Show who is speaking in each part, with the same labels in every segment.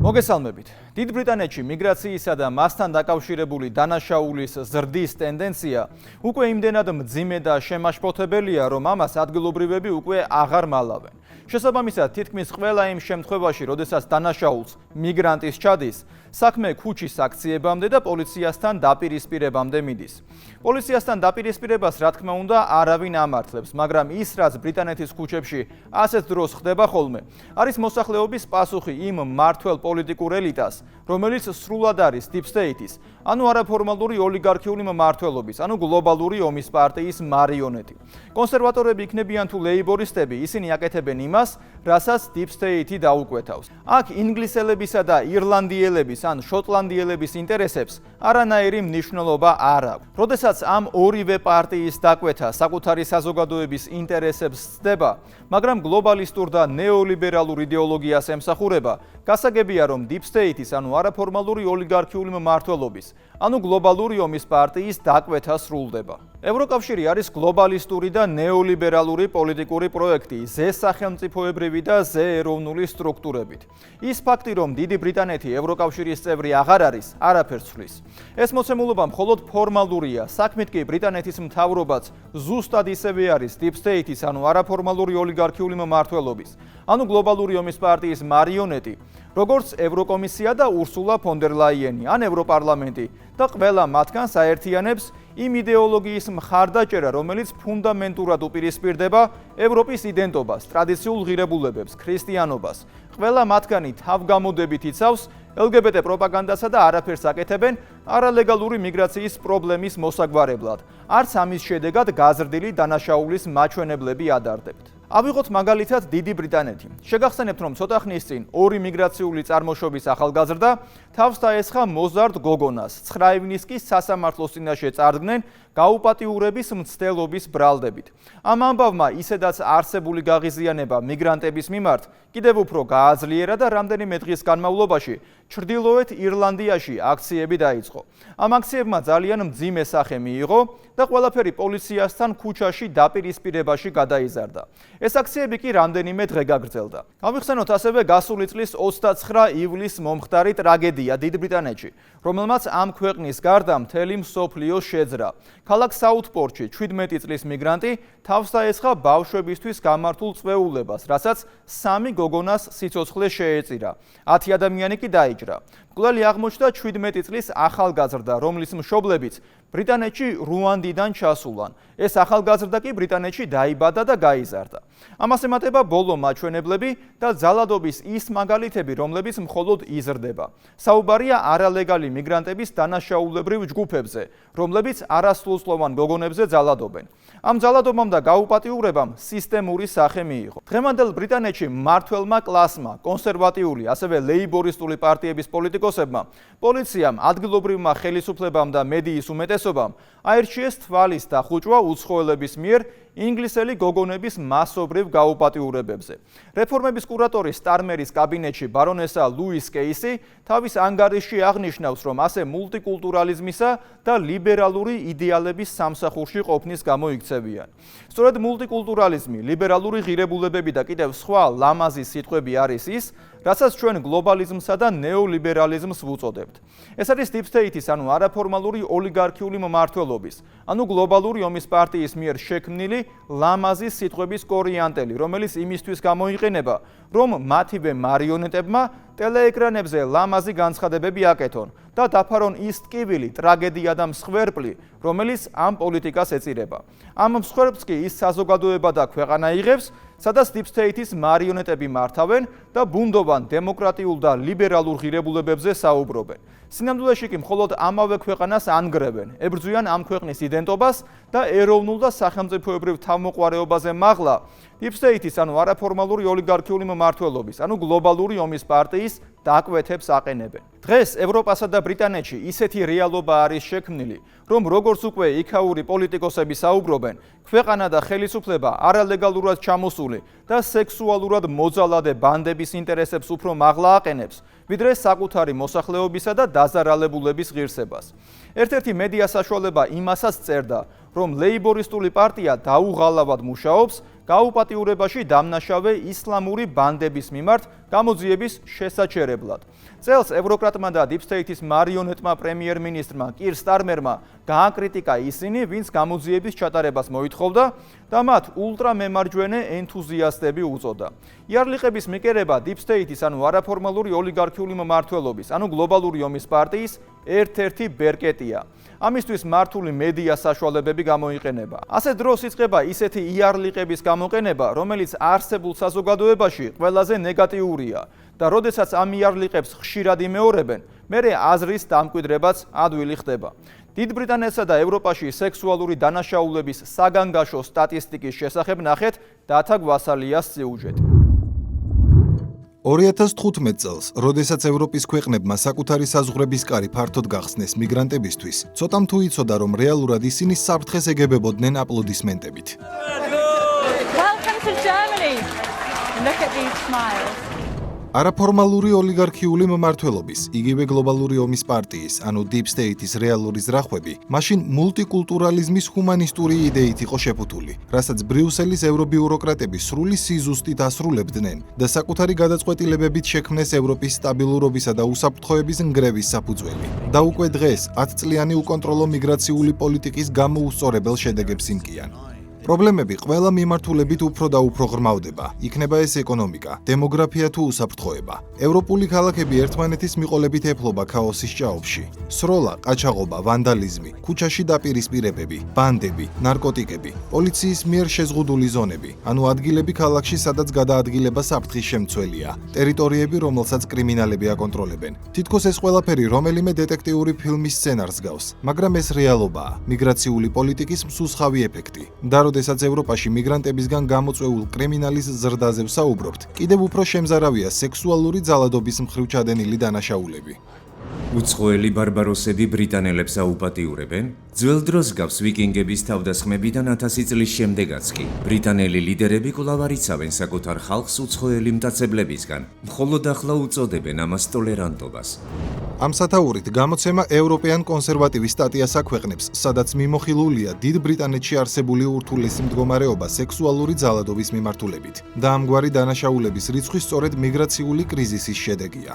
Speaker 1: მოგესალმებით. დიდ ბრიტანეთში მიგრაციისა და მასთან დაკავშირებული დანაშაულის ზრდის ტენდენცია უკვე იმდენად მძიმე და შემაშფოთებელია, რომ ამას ადგილობრივები უკვე აღარ მალავენ. შესაბამისად, თითქმის ყველა იმ შემთხვევაში, როდესაც დანაშაულს მიგრანტის ჩადის, საქმე ქუჩის აქციებამდე და პოლიციასთან დაპირისპირებამდე მიდის. პოლიციასთან დაპირისპირებას, რა თქმა უნდა, არავინ ამართლებს, მაგრამ ის, რაც ბრიტანეთის ქუჩებში ასეთ დროს ხდება ხოლმე, არის მოსახლეობის პასუხი იმ მმართველ პოლიტიკურ ელიტას, რომელიც სრულად არის Deep State-ის, ანუ არაფორმალური ოლიგარქიული მმართველობის, ანუ გლობალური ომის პარტიის მარიონეტი. კონსერვატორები იქნებიან თუ ლეიბორისტები, ისინი აკეთებენ იმას, რასაც Deep State-ი დაუკვეთავს. აქ ინგლისელებისა და ირლანდიელების ან შოტლანდიელების ინტერესებს არანაირი მნიშვნელობა არ აქვს. როდესაც ამ ორივე პარტიის დაკვეთა საკუთარი საზოგადოების ინტერესებს ცდება, მაგრამ გლობალისტურ და ნეოლიბერალურ იდეოლოგიას ემსახურება, გასაგებია, რომ Deep State-ის, ანუ არაფორმალური ოლიგარქიული მმართველობის, ანუ გლობალური ომის პარტიის დაკვეთა სრულდება. ევროკავშირი არის გლობალისტური და ნეოლიბერალური პოლიტიკური პროექტი, ზე სახელმწიფოებრივი და ზე ეროვნული სტრუქტურებით. ის ფაქტი, რომ დიდი ბრიტანეთი ევროკავშირის წევრი აღარ არის, არაფერს ცვლის. ეს მოცემულობა მხოლოდ ფორმალურია, საქმით კი ბრიტანეთის მთავრობაც ზუსტად ისევე არის Deep State-ის, ანუ არაფორმალური ოლიგარქიული მმართველობის, ანუ გლობალური ომის პარტიის მარიონეტი, როგორც ევროკომისია და ურსულა ფონ დერ ლაიენი ან ევროპარლამენტი და ყველა მათგანს აერთიანებს იმ იდეოლოგიის მხარდაჭერა, რომელიც ფუნდამენტურად უპირისპირდება ევროპის იდენტობას, ტრადიციულ ღირებულებებს, ქრისტიანობას. ყველა მათგანი თავგამოდებით იცავს LGBT პროპაგანდასა და არაფერს აკეთებენ არალეგალური მიგრაციის პრობლემის მოსაგვარებლად. არც ამის შედეგად გაზრდილი დანაშაულის მაჩვენებლები ადარდებთ. ავიღოთ მაგალითად დიდი ბრიტანეთი. შეგახსენებთ, რომ ცოტა ხნის წინ ორი მიგრაციული წარმოშობის ახალგაზრდა თავს დაესხა მოზარდ გოგონას. 9 ივნისკის სასამართლოს წინაშე წარდგნენ გაუპატიურების მცდელობის ბრალდებით. ამ ამბავმა ისედაც არსებული გაღიზიანება მიგრანტების მიმართ კიდევ უფრო გააძლიერა და რამდენიმე დღის განმავლობაში ჩრდილოეთ ირლანდიაში აქციები დაიწყო. ამ აქციებმა ძალიან მძიმე სახე მიიღო და ყველაფერი პოლიციასთან ქუჩაში დაპირისპირებაში გადაიზარდა. ეს აქციები კი რამდენიმე დღე გაგრძელდა. გავიხსენოთ ასევე გასული წლის 29 ივლისს მომხდარი ტრაგედია დიდ ბრიტანეთში, რომელმაც ამ ქვეყნის გარდა მთელი მსოფლიო შეძრა. ქალაქ საუთპორტში 17 წლის მიგრანტი თავს დაესხა ბავშვებისთვის გამართულ წვეულებას, რასაც 3 გოგონას სიცოცხლე შეეწირა. 10 ადამიანი კი დაიჭრა. მკვლელი აღმოჩნდა 17 წლის ახალგაზრდა, რომლის მშობლებიც ბრიტანეთში რუანდიდან ჩასულან. ეს ახალგაზრდა კი ბრიტანეთში დაიბადა და გაიზარდა. ამას ემატება ბოლო მაჩვენებლები და ძალადობის ის მაგალითები, რომლებიც მხოლოდ იზრდება. საუბარია არალეგალი მიგრანტების დანაშაულებრივ ჯგუფებზე, რომლებიც არასრულწლოვან გოგონებზე ძალადობენ. ამ ძალადობამ და გაუპატიურებამ სისტემური სახე მიიღო. დღევანდელ ბრიტანეთში მმართველმა კლასმა, კონსერვატიული, ასევე ლეიბორისტული პარტიების პოლიტიკოსებმა, პოლიციამ, ადგილობრივმა ხელისუფლებამ და მედიის უმეტესობამ აირჩიეს თვალის დახუჭვა უცხოელების მიერ ინგლისელი გოგონების მასობრივ გაუპატიურებებზე. რეფორმების კურატორი სტარმერის კაბინეტში ბარონესა ლუის კეისი თავის ანგარიშში აღნიშნავს, რომ ასე მულტიკულტურალიზმისა და ლიბერალური იდეალების სამსახურში ყოფნის გამო იქცევიან. სწორედ მულტიკულტურალიზმი, ლიბერალური ღირებულებები და კიდევ სხვა ლამაზი სიტყვები არის ის, რასაც ჩვენ გლობალიზმსა და ნეოლიბერალიზმს ვუწოდებთ. ეს არის Deep State-ის, ანუ არაფორმალური ოლიგარქიული მმართველობის, ანუ გლობალური ომის პარტიის მიერ შექმნილი ლამაზი სიტყვების კორიანტელი, რომელიც იმისთვის გამოიყენება, რომ მათივე მარიონეტებმა ტელეეკრანებზე ლამაზი განცხადებები აკეთონ და დაფარონ ის ტკივილი, ტრაგედია და მსხვერპლი, რომელიც ამ პოლიტიკას ეწირება. ამ მსხვერპლს კი ის საზოგადოება და ქვეყანა იღებს, სადაც Deep State-ის მარიონეტები მართავენ და ბუნდოვან დემოკრატიულ და ლიბერალურ ღირებულებებზე საუბრობენ. სინამდვილეში კი მხოლოდ ამავე ქვეყანას ანგრევენ, ებრძვიან ამ ქვეყნის იდენტობას და ეროვნულ და სახელმწიფოებრივ თავმოყვარეობაზე მაღლა Deep State-ის, ანუ არაფორმალური ოლიგარქიული მმართველობის, ანუ გლობალური ომის პარტიის დაკვეთებს აყენებენ. დღეს ევროპასა და ბრიტანეთში ისეთი რეალობა არის შექმნილი, რომ როგორც უკვე იქაური პოლიტიკოსები საუბრობენ, ქვეყანა და ხელისუფლება არალეგალურად ჩამოსული და სექსუალურად მოძალადე ბანდების ინტერესებს უფრო მაღლა აყენებს, ვიდრე საკუთარი მოსახლეობისა და დაზარალებულების ღირსებას. ერთ-ერთი მედია საშუალება იმასაც წერდა, რომ ლეიბორისტული პარტია დაუღალავად მუშაობს გაუპატიურებაში დამნაშავე ისლამური ბანდების მიმართ გამოძიების შესაჩერებლად. წელს ევროკრატმა და Deep State-ის მარიონეტმა პრემიერ-მინისტრმა კირ სტარმერმა გააკრიტიკა ისინი, ვინც გამოძიების ჩატარებას მოითხოვდა და მათ ულტრამემარჯვენე ენთუზიასტები უწოდა. იარლიყების მიკერება Deep State-ის, ანუ არაფორმალური ოლიგარქიული მმართველობის, ანუ გლობალური ომის პარტიის ერთ-ერთი ბერკეტია. ამისთვის მართული მედია საშუალებები გამოიყენება. ასე დროს იწყება ისეთი იარლიყების გამოყენება, რომელიც არსებულ საზოგადოებაში ყველაზე ნეგატიურია და როდესაც ამ იარლიყებს ხშირად იმეორებენ, მერე აზრის დამკვიდრებაც ადვილი ხდება. დიდ ბრიტანეთსა და ევროპაში სექსუალური დანაშაულების საგანგაშო სტატისტიკის შესახებ ნახეთ დათა გვასალიას სიუჟეტი.
Speaker 2: 2015 წელს, როდესაც ევროპის ქვეყნებმა საკუთარი საზღვრების კარი ფართოდ გახსნეს მიგრანტებისთვის, ცოტამ თუ იცოდა, რომ რეალურად ისინი საფრთხეს ეგებებოდნენ აპლოდისმენტებით.
Speaker 3: Welcome to Germany. Look at these smiles.
Speaker 2: არაფორმალური ოლიგარქიული მმართველობის, იგივე გლობალური ომის პარტიის, ანუ Deep State-ის რეალური ზრახვები, მაშინ მულტიკულტურალიზმის ჰუმანისტური იდეით იყო შეფუთული, რასაც ბრიუსელის ევრობიუროკრატები სრული სიზუსტით ასრულებდნენ და საკუთარი გადაწყვეტილებებით შექმნეს ევროპის სტაბილურობისა და უსაფრთხოების ნგრევის საფუძველი. და უკვე დღეს 10 წლიანი უკონტროლო მიგრაციული პოლიტიკის გამოუსწორებელ შედეგებს იმკიან. პრობლემები ყველა მიმართულებით უფრო და უფრო ღრმავდება. იქნება ეს ეკონომიკა, დემოგრაფია თუ უსაფრთხოება. ევროპული ქალაქები ერთმანეთის მიყოლებით ეფლობა ქაოსის ჭაობში. სროლა, ყაჩაღობა, ვანდალიზმი, ქუჩაში დაპირისპირებები, ბანდები, ნარკოტიკები, პოლიციის მიერ შეზღუდული ზონები, ანუ ადგილები ქალაქში, სადაც გადაადგილება საფრთხის შემცველია, ტერიტორიები, რომელსაც კრიმინალები აკონტროლებენ. თითქოს ეს ყველაფერი რომელიმე დეტექტიური ფილმის სცენარს გავს, მაგრამ ეს რეალობაა, მიგრაციული პოლიტიკის მსუსხავი ეფექტი. როდესაც ევროპაში მიგრანტებისგან გამოწვეულ კრიმინალის ზრდაზე ვსაუბრობთ, კიდევ უფრო შემზარავია სექსუალური ძალადობის მხრივ ჩადენილი დანაშაულები.
Speaker 4: უცხოელი ბარბაროსები ბრიტანელებს აუპატიურებენ? ძველ დროს გავს ვიკინგების თავდასხმებიდან 1000 წლის შემდეგაც კი. ბრიტანელი ლიდერები კვლავ არ იცავენ საკუთარ ხალხს უცხოელი მტაცებლებისგან, მხოლოდ ახლა უწოდებენ ამას ტოლერანტობას.
Speaker 2: ამ სათაურით გამოცემა ევროპიან კონსერვატივის სტატიას აქვეყნებს, სადაც მიმოხილულია დიდ ბრიტანეთში არსებული ურთულესი მდგომარეობა სექსუალური ძალადობის მიმართულებით და ამგვარი დანაშაულების რიცხვი სწორედ მიგრაციული კრიზისის შედეგია.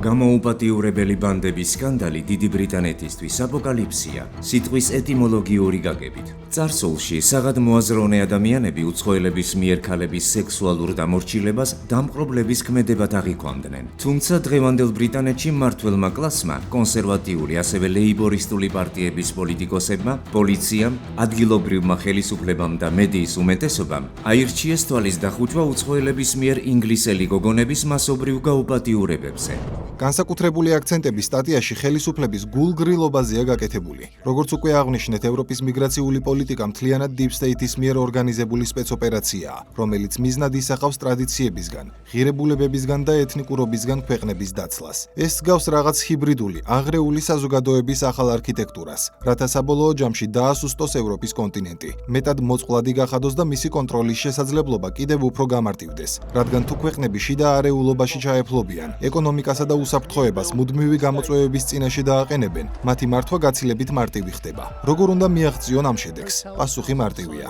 Speaker 4: გამოუპატიურებელი ბანდების სკანდალი დიდი ბრიტანეთისთვის აპოკალიფსია, სიტყვის ეტიმოლოგიური გაგებით. წარსულში საღად მოაზროვნე ადამიანები უცხოელების მიერ ქალების სექსუალურ დამორჩილებას დამპყრობლების ქმედებად აღიქვამდნენ. თუმცა დღევანდელ ბრიტანეთში მმართველმა კლასმა, კონსერვატიული, ასევე ლეიბორისტული პარტიების პოლიტიკოსებმა, პოლიციამ, ადგილობრივმა ხელისუფლებამ და მედიის უმეტესობამ აირჩიეს თვალის დახუჭვა უცხოელების მიერ ინგლისელი გოგონების მასობრივ გაუპატიურებებზე.
Speaker 2: განსაკუთრებული აქცენტები სტატიაში ხელისუფლების გულგრილობაზეა გაკეთებული. როგორც უკვე აღვნიშნეთ, ევროპის მიგრაციული პოლიტიკა მთლიანად Deep State-ის მიერ ორგანიზებული სპეცოპერაციაა, რომელიც მიზნად ისახავს ტრადიციებისგან, ღირებულებებისგან და ეთნიკურობისგან ქვეყნების დაცლას. ეს გავს რაღაც ჰიბრიდული, აღრეული საზოგადოების ახალ არქიტექტურას, რათა საბოლოო ჯამში დაასუსტოს ევროპის კონტინენტი, მეტად მოწყვლადი გახადოს და მისი კონტროლის შესაძლებლობა კიდევ უფრო გამარტივდეს, რადგან თუ ქვეყნები შიდა არეულობაში ჩაეფლობიან, ეკონომიკასა და უსაფრთხოებას მუდმივი გამოწვევების წინაშე დააყენებენ, მათი მართვა გაცილებით მარტივი ხდება. როგორ უნდა მიაღწიონ ამ შედეგს? პასუხი მარტივია.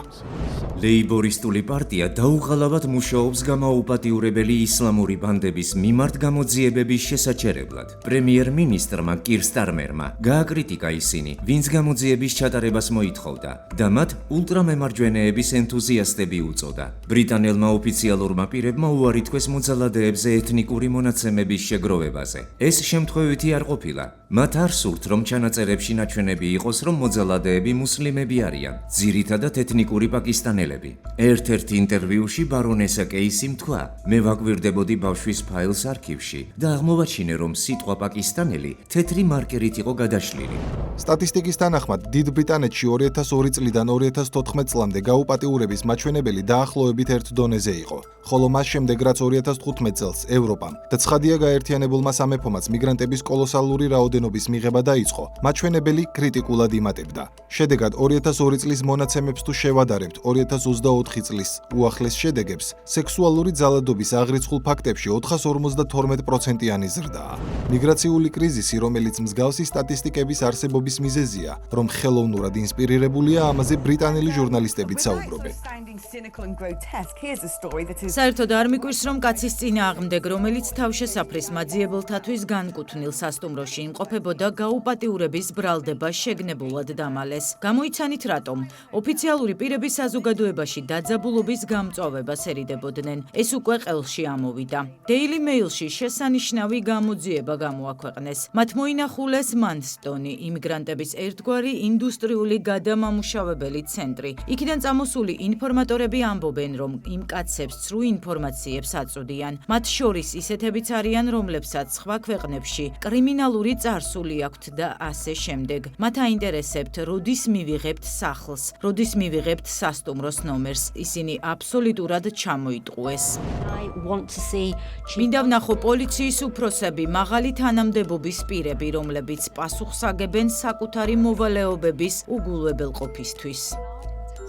Speaker 4: ლეიბორისტული პარტია დაუღალავად მუშაობს გამაუპატიურებელი ისლამური ბანდების მიმართ გამოძიებების შესაჩერებლად. პრემიერ-მინისტრმა კირ სტარმერმა გააკრიტიკა ისინი, ვინც გამოძიების ჩატარებას მოითხოვდა და მათ ულტრამემარჯვენეების ენთუზიასტები უწოდა. ბრიტანელმა ოფიციალურმა პირებმა უარი თქვეს მოძალადეებზე ეთნიკური მონაცემების შეგროვებაზე. ეს შემთხვევითი არ ყოფილა. მათ არ სურთ, რომ ჩანაწერებში ნაჩვენები იყოს, რომ მოძალადეები მუსლიმები არიან, ძირითადად ეთნიკური პაკისტანელები. ერთ-ერთ ინტერვიუში ბარონესა კეისიმ თქვა, მე ვაკვირდებოდი ბავშვის ფაილს არქივში და აღმოვაჩინე, რომ სიტყვა პაკისტანელი თეთრი მარკერით იყო გადაშლილი.
Speaker 2: სტატისტიკის თანახმად, დიდ ბრიტანეთში 2002 წლიდან 2014 წლამდე გაუპატიურების მაჩვენებელი დაახლოებით ერთ დონეზე იყო, ხოლო მას შემდეგ, რაც 2015 წელს ევროპამ და ცხადია გაერთიანებულმა სამეფომაც მიგრანტების კოლოსალური რაოდენობის მიღება დაიწყო, მაჩვენებელი კრიტიკულად იმატებდა. შედეგად 2002 წლის მონაცემებს თუ შევადარებთ 2024 წლის უახლეს შედეგებს, სექსუალური ძალადობის აღრიცხულ ფაქტებში 452%-იანი ზრდაა. მიგრაციული კრიზისი, რომელიც მსგავსი სტატისტიკების არსებობის მიზეზია, რომ ხელოვნურად ინსპირირებულია, ამაზე ბრიტანელი ჟურნალისტებიც საუბრობენ.
Speaker 5: საერთოდ არ მიკვირს, რომ კაცის წინააღმდეგ, რომელიც თავშესაფრის მაძიებელთათვის განკუთვნილ სასტუმროში იმყოფებოდა, გაუპატიურების ბრალდება შეგნებულად დამალეს. გამოიცანით რატომ? ოფიციალური პირები საზოგადოებაში დაძაბულობის გამწვავებას ერიდებოდნენ. ეს უკვე ყელში ამოვიდა. Daily Mail-ში შესანიშნავი გამოძიება გამოაქვეყნეს. მათ მოინახულეს მანსტონი, იმიგრანტების ერთგვარი ინდუსტრიული გადამამუშავებელი ცენტრი. იქიდან წამოსული ინფორმატორები ამბობენ, რომ იმ კაცებს ცრუ ინფორმაციებს აწვდიან. მათ შორის ისეთებიც არიან, რომლებსაც სხვა ქვეყნებში კრიმინალური წარსული აქვთ და ასე შემდეგ. მათ აინტერესებთ, როდის მივიღებთ სახლს, როდის მივიღებთ სასტუმროს ნომერს. ისინი აბსოლუტურად ჩამოიტყუეს. მინდა ვნახო პოლიციის უფროსები, მაღალი თანამდებობის პირები, რომლებიც პასუხს აგებენ საკუთარი მოვალეობების უგულებელყოფისთვის.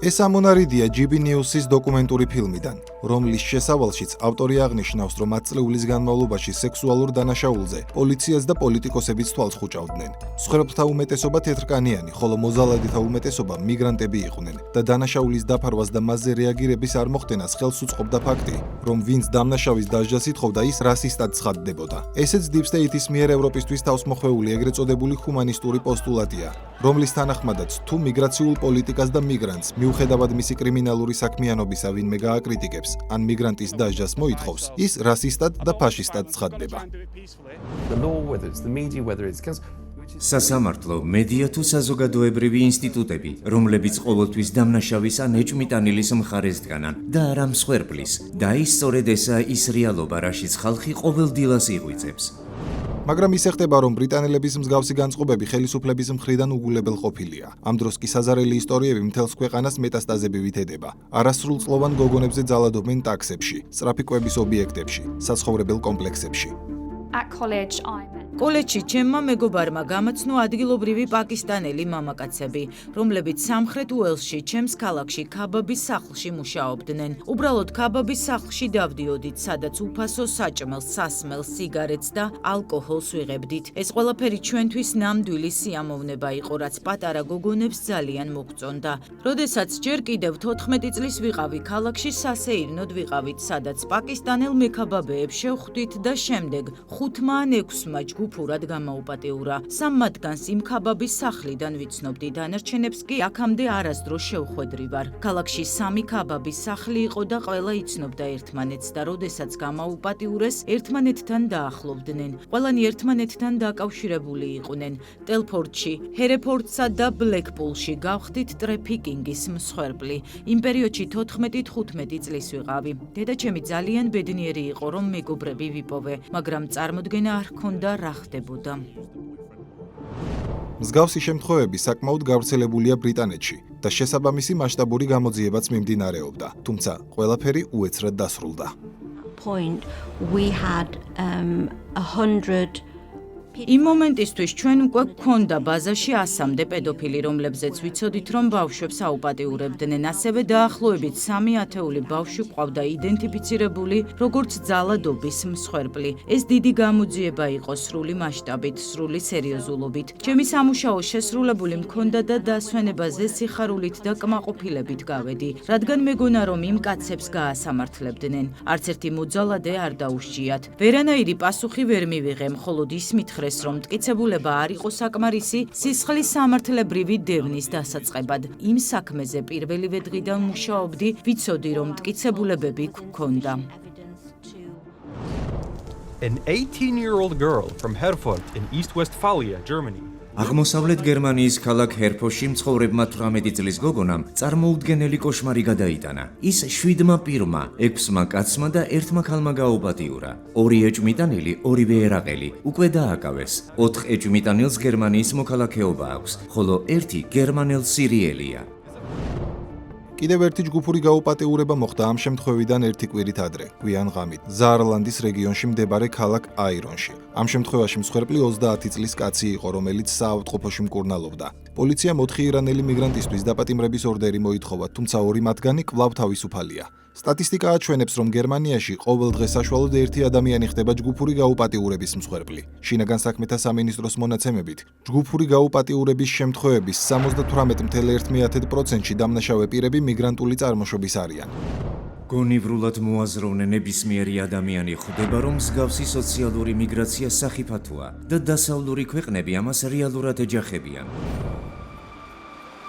Speaker 2: ეს ამონარიდია GB News-ის დოკუმენტური ფილმიდან, რომლის შესავალშიც ავტორი აღნიშნავს, რომ 10 წლების განმავლობაში სექსუალურ დანაშაულზე პოლიციას და პოლიტიკოსებიც თვალს ხუჭავდნენ. მსხვერპლთა უმეტესობა თეთრკანიანი, ხოლო მოზალადეთა უმეტესობა მიგრანტები იყვნენ და დანაშაულის დაფარვას და მასზე რეაგირების არ მოხდენას ხელს უწყობდა ფაქტი, რომ ვინც დამნაშავის დასჯას ითხოვდა, ის რასისტად ცხადდებოდა. ესეც Deep State-ის მიერ ევროპისთვის თავსმოხვეული ეგრეთ წოდებული ჰუმანისტური პოსტულატია, რომლის თანახმადაც თუ მიგრაციულ პოლიტიკას და მიგრანტს მიუხედავად მისი კრიმინალური საქმიანობისა ვინმე გააკრიტიკებს, ან მიგრანტის დასჯას მოითხოვს, ის რასისტად და ფაშისტად ცხადდება.
Speaker 4: სასამართლო, მედია თუ საზოგადოებრივი ინსტიტუტები, რომლებიც ყოველთვის დამნაშავის ან ეჭვმიტანილის მხარეს დგანან და არა მსხვერპლის, და ის სწორედ ესაა ის რეალობა, რაშიც ხალხი ყოველ დილას იღვიძებს.
Speaker 2: მაგრამ ისე ხდება, რომ ბრიტანელების მსგავსი განწყობები ხელისუფლების მხრიდან უგულებელ ყოფილია. ამ დროს კი საზარელი ისტორიები მთელს ქვეყანას მეტასტაზებივით ედება. არასრულწლოვან გოგონებზე ძალადობენ ტაქსებში, სწრაფი კვების ობიექტებში, საცხოვრებელ კომპლექსებში.
Speaker 5: კოლეჯში ჩემმა მეგობარმა გამაცნო ადგილობრივი პაკისტანელი მამაკაცები, რომლებიც სამხრეთ უელსში ჩემს ქალაქში ქაბაბის სახლში მუშაობდნენ. უბრალოდ ქაბაბის სახლში დავდიოდით, სადაც უფასო საჭმელს, სასმელს, სიგარეტს და ალკოჰოლს ვიღებდით. ეს ყველაფერი ჩვენთვის ნამდვილი სიამოვნება იყო, რაც პატარა გოგონებს ძალიან მოგწონდა. როდესაც ჯერ კიდევ 14 წლის ვიყავი ქალაქში, სასეირნოდ ვიყავით, სადაც პაკისტანელ მექაბაბეებს შევხვდით და შემდეგ 5-მა ან 6-მა ჯგუფურად გამაუპატიურა. 3 მათგანს იმ ქაბაბის სახლიდან ვიცნობდი, დანარჩენებს კი აქამდე არასდროს შევხვედრი ვარ. ქალაქში 3 ქაბაბის სახლი იყო და ყველა იცნობდა ერთმანეთს და როდესაც გამაუპატიურეს, ერთმანეთთან დაახლოვდნენ. ყველანი ერთმანეთთან დაკავშირებული იყვნენ. ტელფორდში, ჰერეფორდსა და ბლეკპულში გავხდით ტრეფიკინგის მსხვერპლი. იმ პერიოდში 14-15 წლის ვიყავი. დედაჩემი ძალიან ბედნიერი იყო, რომ მეგობრები ვიპოვე, მაგრამ წარმოდგენა არ ჰქონდა რა ხდებოდა.
Speaker 2: მსგავსი შემთხვევები საკმაოდ გავრცელებულია ბრიტანეთში და შესაბამისი მასშტაბური გამოძიებაც მიმდინარეობდა, თუმცა ყველაფერი უეცრად დასრულდა.
Speaker 5: იმ მომენტისთვის ჩვენ უკვე გვქონდა ბაზაში 100-მდე პედოფილი, რომლებზეც ვიცოდით, რომ ბავშვებს აუპატიურებდნენ. ასევე დაახლოებით 3 ათეული ბავშვი ყავდა იდენტიფიცირებული როგორც ძალადობის მსხვერპლი. ეს დიდი გამოძიება იყო სრული მასშტაბით, სრული სერიოზულობით. ჩემი სამუშაო შესრულებული მქონდა და დასვენებაზე სიხარულით და კმაყოფილებით გავედი, რადგან მეგონა, რომ იმ კაცებს გაასამართლებდნენ. არც ერთი მოძალადე არ დაუსჯიათ. ვერანაირი პასუხი ვერ მივიღემ, მხოლოდ ის მითხრეს, რომ მტკიცებულება არ იყო საკმარისი სისხლის სამართლებრივი დევნის დასაწყებად. იმ საქმეზე პირველივე დღიდან მუშაობდი, ვიცოდი, რომ მტკიცებულებები გქონდა.
Speaker 6: An 18-year-old girl from Herford in East Westphalia, Germany.
Speaker 4: აღმოსავლეთ გერმანიის ქალაქ ჰერფოში მცხოვრებმა 18 წლის გოგონამ წარმოუდგენელი კოშმარი გადაიტანა. ის 7-მა პირმა, 6-მა კაცმა და 1-მა ქალმა გაუპატიურა. 2 ეჭვმიტანილი, 2-ვე ერაყელი უკვე დააკავეს. 4 ეჭვმიტანილს გერმანიის მოქალაქეობა აქვს, ხოლო 1 გერმანელ სირიელია.
Speaker 2: კიდევ ერთი ჯგუფური გაუპატიურება მოხდა ამ შემთხვევიდან ერთი კვირით ადრე, გვიან ღამით, ზაარლანდის რეგიონში მდებარე ქალაქ აირონში. ამ შემთხვევაში მსხვერპლი 30 წლის კაცი იყო, რომელიც საავადმყოფოში მკურნალობდა. პოლიციამ 4 ირანელი მიგრანტისთვის დაპატიმრების ორდერი მოითხოვა, თუმცა 2 მათგანი კვლავ თავისუფალია. სტატისტიკა აჩვენებს, რომ გერმანიაში ყოველ დღე საშუალოდ 1 ადამიანი ხდება ჯგუფური გაუპატიურების მსხვერპლი. შინაგან საქმეთა სამინისტროს მონაცემებით, ჯგუფური გაუპატიურების შემთხვევების 78.1%-ში დამნაშავე პირები მიგრანტული წარმოშობის არიან.
Speaker 4: გონივრულად მოაზროვნე ნებისმიერი ადამიანი ხვდება, რომ მსგავსი სოციალური მიგრაცია სახიფათოა და დასავლური ქვეყნები ამას რეალურად ეჯახებიან.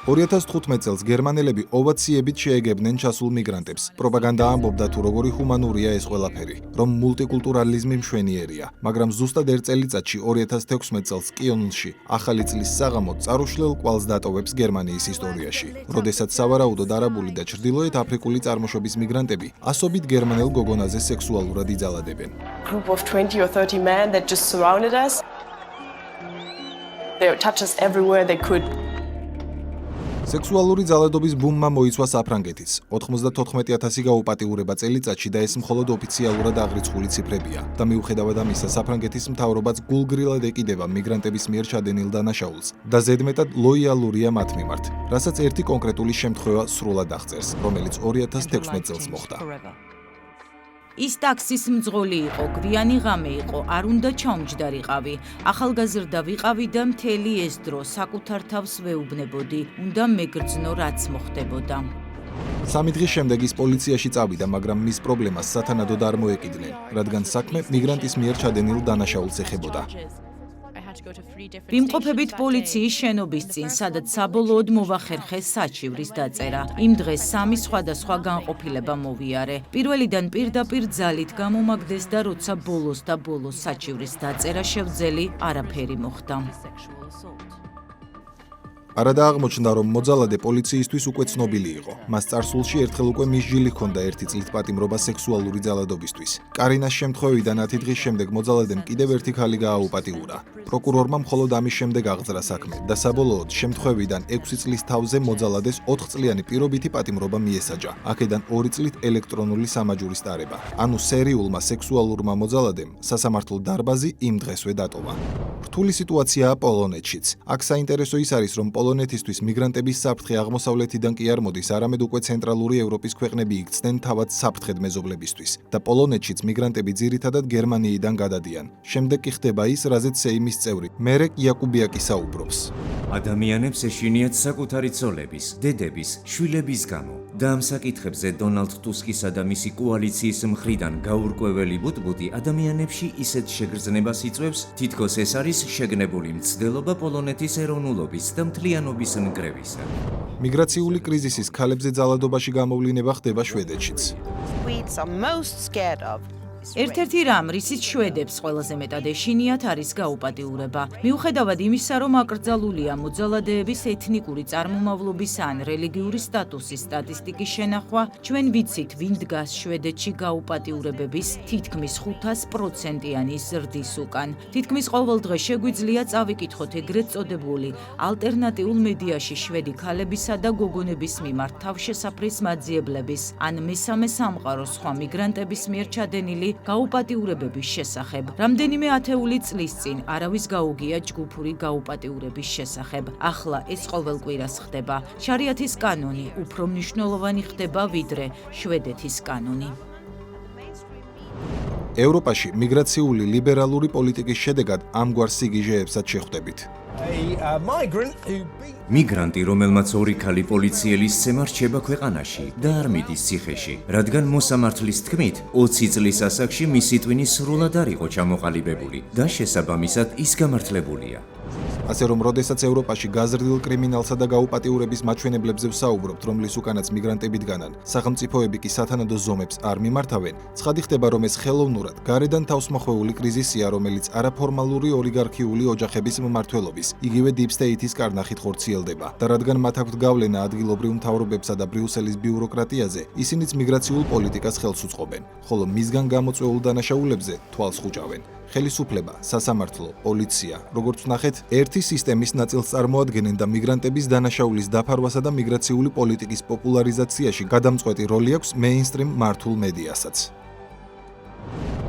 Speaker 2: 2015 წელს გერმანელები ოვაციებით შეეგებნენ ჩასულ მიგრანტებს. პროპაგანდა ამბობდა, თუ როგორი ჰუმანურია ეს ყველაფერი, რომ მულტიკულტურალიზმი მშვენიერია, მაგრამ ზუსტად 1 წელიწადში 2016 წელს კიოლნში ახალი წლის საღამო წარუშლელ კვალს დატოვებს გერმანიის ისტორიაში, როდესაც სავარაუდოდ არაბული და ჩრდილოეთ აფრიკული წარმოშობის მიგრანტები ასობით გერმანელ გოგონაზე სექსუალურად იძალადებენ.
Speaker 7: Group of 20 or 30 men that just surrounded us. They touched us everywhere they could.
Speaker 2: სექსუალური ძალადობის ბუმმა მოიცვა საფრანგეთიც. 94,000 გაუპატიურება წელიწადში და ეს მხოლოდ ოფიციალურად აღრიცხული ციფრებია. და მიუხედავად ამისა, საფრანგეთის მთავრობაც გულგრილად ეკიდება მიგრანტების მიერ ჩადენილ დანაშაულს და ზედმეტად ლოიალურია მათ მიმართ, რასაც ერთი კონკრეტული შემთხვევა სრულად აღწერს, რომელიც 2016 წელს მოხდა.
Speaker 5: ის ტაქსის მძღოლი იყო, გვიანი ღამე იყო, არ უნდა ჩაუმჯდარიყავი. ახალგაზრდა ვიყავი და მთელი ეს დრო საკუთარ თავს ვეუბნებოდი, უნდა მეგრძნო რაც მოხდებოდა.
Speaker 2: 3 დღის შემდეგ ის პოლიციაში წავიდა, მაგრამ მის პრობლემას სათანადოდ არ მოეკიდნენ, რადგან საქმე მიგრანტის მიერ ჩადენილ დანაშაულს ეხებოდა.
Speaker 5: ვიმყოფებით პოლიციის შენობის წინ, სადაც საბოლოოდ მოვახერხეს საჩივრის დაწერა. იმ დღეს 3 სხვადასხვა განყოფილება მოვიარე. პირველიდან პირდაპირ ძალით გამომაგდეს და როცა ბოლოს საჩივრის დაწერა შევძელი, არაფერი მოხდა.
Speaker 2: არადა აღმოჩნდა, რომ მოძალადე პოლიციისთვის უკვე ცნობილი იყო. მას წარსულში ერთხელ უკვე მისჯილი ჰქონდა 1 წლით პატიმრობა სექსუალური ძალადობისთვის. კარინას შემთხვევიდან 10 დღის შემდეგ მოძალადემ კიდევ ერთი ქალი გააუპატიურა. პროკურორმა მხოლოდ ამის შემდეგ აღძრა საქმე და საბოლოოდ შემთხვევიდან 6 წლის თავზე მოძალადეს 4 წლიანი პირობითი პატიმრობა მიესაჯა. აქედან 2 წლით ელექტრონული სამაჯურის ტარება. ანუ სერიულმა სექსუალურმა მოძალადემ სასამართლო დარბაზი იმ დღესვე დატოვა. რთული სიტუაციაა პოლონეთშიც. აქ საინტერესო ის არის, რომ პოლონეთისთვის მიგრანტების საფრთხე აღმოსავლეთიდან კი არ მოდის, არამედ უკვე ცენტრალური ევროპის ქვეყნები იქცნენ თავად საფრთხედ მეზობლებისთვის და პოლონეთშიც მიგრანტები ძირითადად გერმანიიდან გადადიან. შემდეგ კი ხდება ის, რაზეც სეიმის წევრი მერეკ იაკუბიაკი საუბრობს.
Speaker 4: ადამიანებს ეშინიათ საკუთარი ცოლების, დედების, შვილების გამო. და ამ საკითხებზე დონალდ ტუსკისა და მისი კოალიციის მხრიდან გაურკვეველი ბუტბუტი ადამიანებში ისეთ შეგრძნებას იწვევს, თითქოს ეს არის შეგნებული მცდელობა პოლონეთის ეროვნულობის და მთლიანობის ნგრევისა.
Speaker 2: მიგრაციული კრიზისის ქალებზე ძალადობაში გამოვლინება ხდება შვედეთშიც.
Speaker 8: Swedes are most scared of.
Speaker 5: ერთ-ერთი რამ, რისიც შვედებს ყველაზე მეტად ეშინიათ, არის გაუპატიურება. მიუხედავად იმისა, რომ აკრძალულია მოძალადეების ეთნიკური წარმომავლობის ან რელიგიური სტატუსის სტატისტიკის შენახვა, ჩვენ ვიცით, ვინ დგას შვედეთში გაუპატიურებების თითქმის 500%-იანი ზრდის უკან. თითქმის ყოველ დღე შეგვიძლია წავიკითხოთ ეგრეთ წოდებული ალტერნატიულ მედიაში შვედი ქალებისა და გოგონების მიმართ თავშესაფრის მაძიებლების ან მესამე სამყაროს სხვა მიგრანტების მიერ ჩადენილი გაუპატიურებების შესახებ. რამდენიმე ათეული წლის წინ არავის გაუგია ჯგუფური გაუპატიურების შესახებ. ახლა ეს ყოველ კვირას ხდება. შარიათის კანონი უფრო მნიშვნელოვანი ხდება ვიდრე შვედეთის კანონი.
Speaker 2: ევროპაში მიგრაციული ლიბერალური პოლიტიკის შედეგად ამგვარ სიგიჟეებსაც შეხვდებით.
Speaker 4: მიგრანტი, რომელმაც 2 ქალი პოლიციელის სცემა რჩება ქვეყანაში და არ მიდის ციხეში, რადგან მოსამართლის თქმით, 20 წლის ასაკში მისი ტვინი სრულად არ იყო ჩამოყალიბებული და შესაბამისად ის გამართლებულია.
Speaker 2: ასე რომ, როდესაც ევროპაში გაზრდილ კრიმინალსა და გაუპატიურების მაჩვენებლებზე ვსაუბრობთ, რომლის უკანაც მიგრანტები დგანან, სახელმწიფოები კი სათანადო ზომებს არ მიმართავენ, ცხადი ხდება, რომ ეს ხელოვნურად გარედან თავსმოხვეული კრიზისია, რომელიც არაფორმალური ოლიგარქიული ოჯახების მმართველობის, იგივე Deep State-ის კარნახით ხორციელდება. და რადგან მათ აქვთ გავლენა ადგილობრივ მთავრობებსა და ბრიუსელის ბიუროკრატიაზე, ისინიც მიგრაციულ პოლიტიკას ხელს უწყობენ, ხოლო მისგან გამოწვეულ დანაშაულებზე თვალს ხუჭავენ. ხელისუფლება, სასამართლო, პოლიცია, როგორც ვნახეთ, ერთი მათი სისტემის ნაწილს წარმოადგენენ და მიგრანტების დანაშაულის დაფარვასა და მიგრაციული პოლიტიკის პოპულარიზაციაში გადამწყვეტი როლი აქვს მეინსტრიმ მართულ მედიასაც.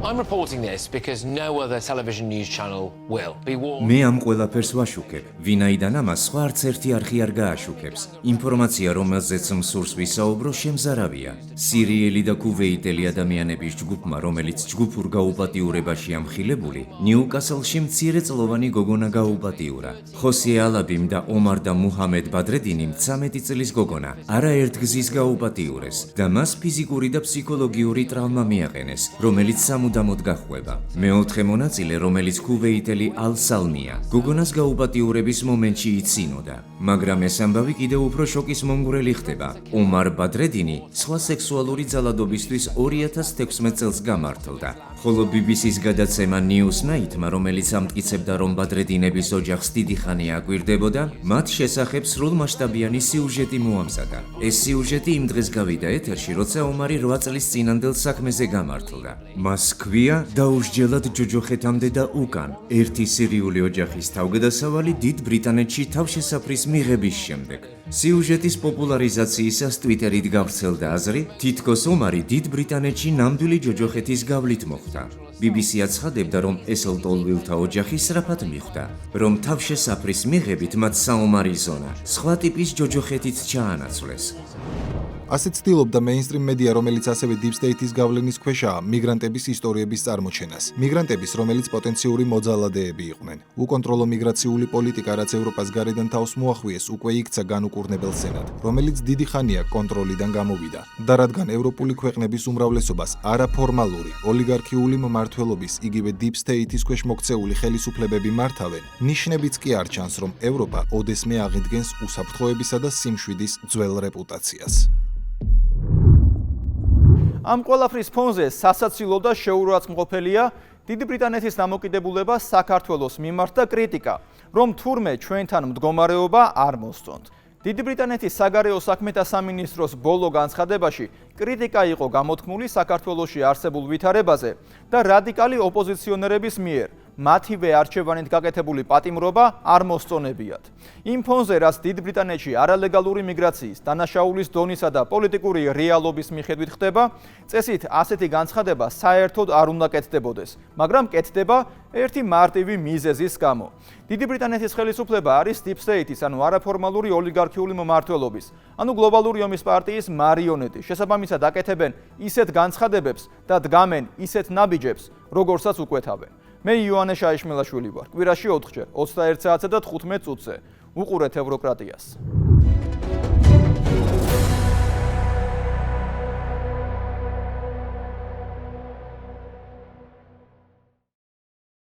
Speaker 9: I'm reporting this because no other television news channel will. Be warned.
Speaker 4: მე ამ ყველაფერს ვაშუქებ, ვინაიდან ამას სხვა არც ერთი არხი არ გააშუქებს. ინფორმაცია, რომელზეც მსურს ვისაუბრო, შემზარავია. სირიელი და ქუვეიტელი ადამიანების ჯგუფმა, რომელიც ჯგუფურ გაუპატიურებაში ამხილებული, ნიუკასლში მცირეწლოვანი გოგონა გაუპატიურა. ხოსე ალაბიმ და ომარ და მუჰამედ ბადრედინი 13 წლის გოგონა არაერთგზის გაუპატიურეს და მას ფიზიკური და ფსიქოლოგიური ტრავმა მიაყენეს, რომელიც სამუდამოდ გახვევა. მეოთხე მონაწილე, რომელიც ქუვეიტელი ალ-სალმია, გოგონას გაუპატიურების მომენტში იცინოდა, მაგრამ ეს ამბავი კიდევ უფრო შოკის მომგვრელი ხდება. ომარ ბადრედინი სხვა სექსუალური ძალადობისთვის 2016 წელს გამართლდა. ხოლო BBC-ს გადაცემა Newsnight-მა, რომელიც ამტკიცებდა, რომ ბადრედინების ოჯახს დიდი ხანი აკვირდებოდა, მათ შესახებ სრულმასშტაბიანი სიუჟეტი მოამზადა. ეს სიუჟეტი იმ დღეს გავიდა ეთერში, როცა ომარი 8 წლის წინანდელ საქმეზე გამართლდა. მას ქვია დაუსჯელად ჯოჯოხეთამდე და უკან. ერთი სირიული ოჯახის თავგადასავალი დიდ ბრიტანეთში თავშესაფრის მიღების შემდეგ. სიუჟეტის პოპულარიზაციისას Twitter-ით გავრცელდა აზრი, თითქოს ომარი დიდ ბრიტანეთში ნამდვილი ჯოჯოხეთის გავლით მოხვდა. BBC აცხადებდა, რომ ეს ლტოლვილთა ოჯახი სწრაფად მიხვდა, რომ თავშესაფრის მიღებით მათ საომარი ზონა სხვა ტიპის ჯოჯოხეთით ჩაანაცვლეს.
Speaker 2: ასე ცდილობდა მეინსტრიმ მედია, რომელიც ასევე Deep State-ის გავლენის ქვეშაა, მიგრანტების ისტორიების წარმოჩენას. მიგრანტების, რომელიც პოტენციური მოძალადეები იყვნენ. უკონტროლო მიგრაციული პოლიტიკა, რაც ევროპას გარედან თავს მოახვიეს, უკვე იქცა განუკურნებელ სენად, რომელიც დიდი ხანია კონტროლიდან გამოვიდა. და რადგან ევროპული ქვეყნების უმრავლესობას არაფორმალური, ოლიგარქიული მმართველობის, იგივე Deep State-ის ქვეშ მოქცეული ხელისუფლებები მართავენ, ნიშნებიც კი არ ჩანს, რომ ევროპა ოდესმე აღიდგენს უსაფრთხოებისა და სიმშვიდის ძველ რეპუტაციას.
Speaker 1: ამ ყველაფრის ფონზე სასაცილო და შეურაცხმყოფელია დიდი ბრიტანეთის დამოკიდებულება საქართველოს მიმართ და კრიტიკა, რომ თურმე ჩვენთან მდგომარეობა არ მოსწონთ. დიდი ბრიტანეთის საგარეო საქმეთა სამინისტროს ბოლო განცხადებაში კრიტიკა იყო გამოთქმული საქართველოში არსებულ ვითარებაზე და რადიკალი ოპოზიციონერების მიერ მათივე არჩევანით გაკეთებული პატიმრობა არ მოსწონებიათ. იმ ფონზე, რაც დიდ ბრიტანეთში არალეგალური მიგრაციის, დანაშაულის დონისა და პოლიტიკური რეალობის მიხედვით ხდება, წესით ასეთი განცხადება საერთოდ არ უნდა კეთდებოდეს, მაგრამ კეთდება ერთი მარტივი მიზეზის გამო. დიდი ბრიტანეთის ხელისუფლება არის Deep State-ის, ანუ არაფორმალური ოლიგარქიული მმართველობის, ანუ გლობალური ომის პარტიის მარიონეტი. შესაბამისად აკეთებენ ისეთ განცხადებებს და დგამენ ისეთ ნაბიჯებს, როგორცაც უკვეთავენ. მე იოანე შაიშმელაშვილი ვარ. კვირაში 4 ჯერ 21 საათსა და 15 წუთზე. უყურეთ ევროკრატიას.